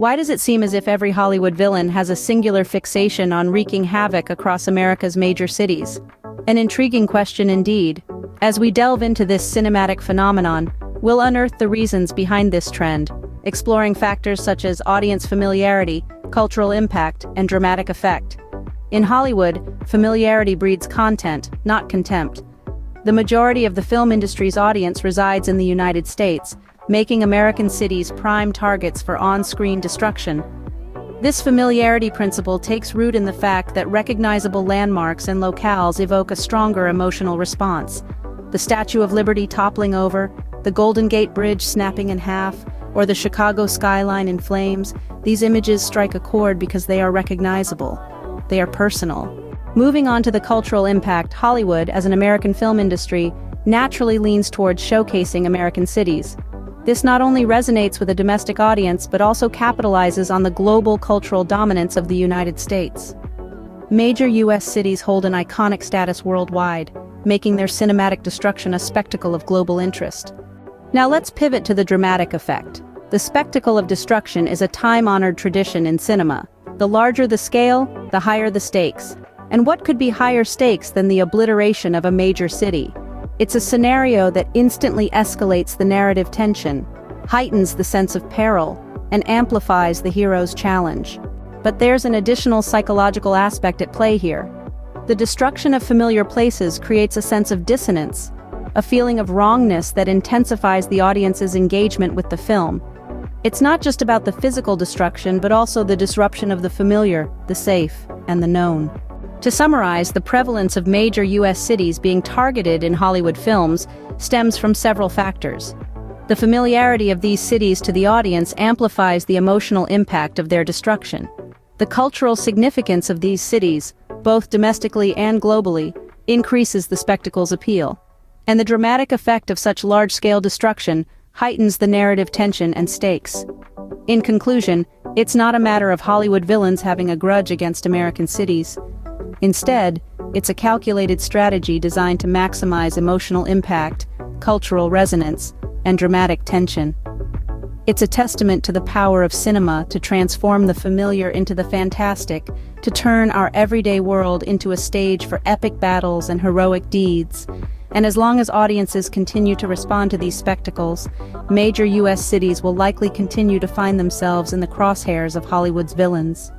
Why does it seem as if every Hollywood villain has a singular fixation on wreaking havoc across America's major cities? An intriguing question indeed. As we delve into this cinematic phenomenon, we'll unearth the reasons behind this trend, exploring factors such as audience familiarity, cultural impact, and dramatic effect. In Hollywood, familiarity breeds content, not contempt. The majority of the film industry's audience resides in the United States, making American cities prime targets for on-screen destruction. This familiarity principle takes root in the fact that recognizable landmarks and locales evoke a stronger emotional response. The Statue of Liberty toppling over, the Golden Gate Bridge snapping in half, or the Chicago skyline in flames, these images strike a chord because they are recognizable. They are personal. Moving on to the cultural impact, Hollywood, as an American film industry, naturally leans towards showcasing American cities. This not only resonates with a domestic audience but also capitalizes on the global cultural dominance of the United States. Major U.S. cities hold an iconic status worldwide, making their cinematic destruction a spectacle of global interest. Now let's pivot to the dramatic effect. The spectacle of destruction is a time-honored tradition in cinema. The larger the scale, the higher the stakes. And what could be higher stakes than the obliteration of a major city? It's a scenario that instantly escalates the narrative tension, heightens the sense of peril, and amplifies the hero's challenge. But there's an additional psychological aspect at play here. The destruction of familiar places creates a sense of dissonance, a feeling of wrongness that intensifies the audience's engagement with the film. It's not just about the physical destruction, but also the disruption of the familiar, the safe, and the known. To summarize, the prevalence of major U.S. cities being targeted in Hollywood films stems from several factors. The familiarity of these cities to the audience amplifies the emotional impact of their destruction. The cultural significance of these cities, both domestically and globally, increases the spectacle's appeal. And the dramatic effect of such large-scale destruction heightens the narrative tension and stakes. In conclusion, it's not a matter of Hollywood villains having a grudge against American cities. Instead, it's a calculated strategy designed to maximize emotional impact, cultural resonance, and dramatic tension. It's a testament to the power of cinema to transform the familiar into the fantastic, to turn our everyday world into a stage for epic battles and heroic deeds. And as long as audiences continue to respond to these spectacles, major U.S. cities will likely continue to find themselves in the crosshairs of Hollywood's villains.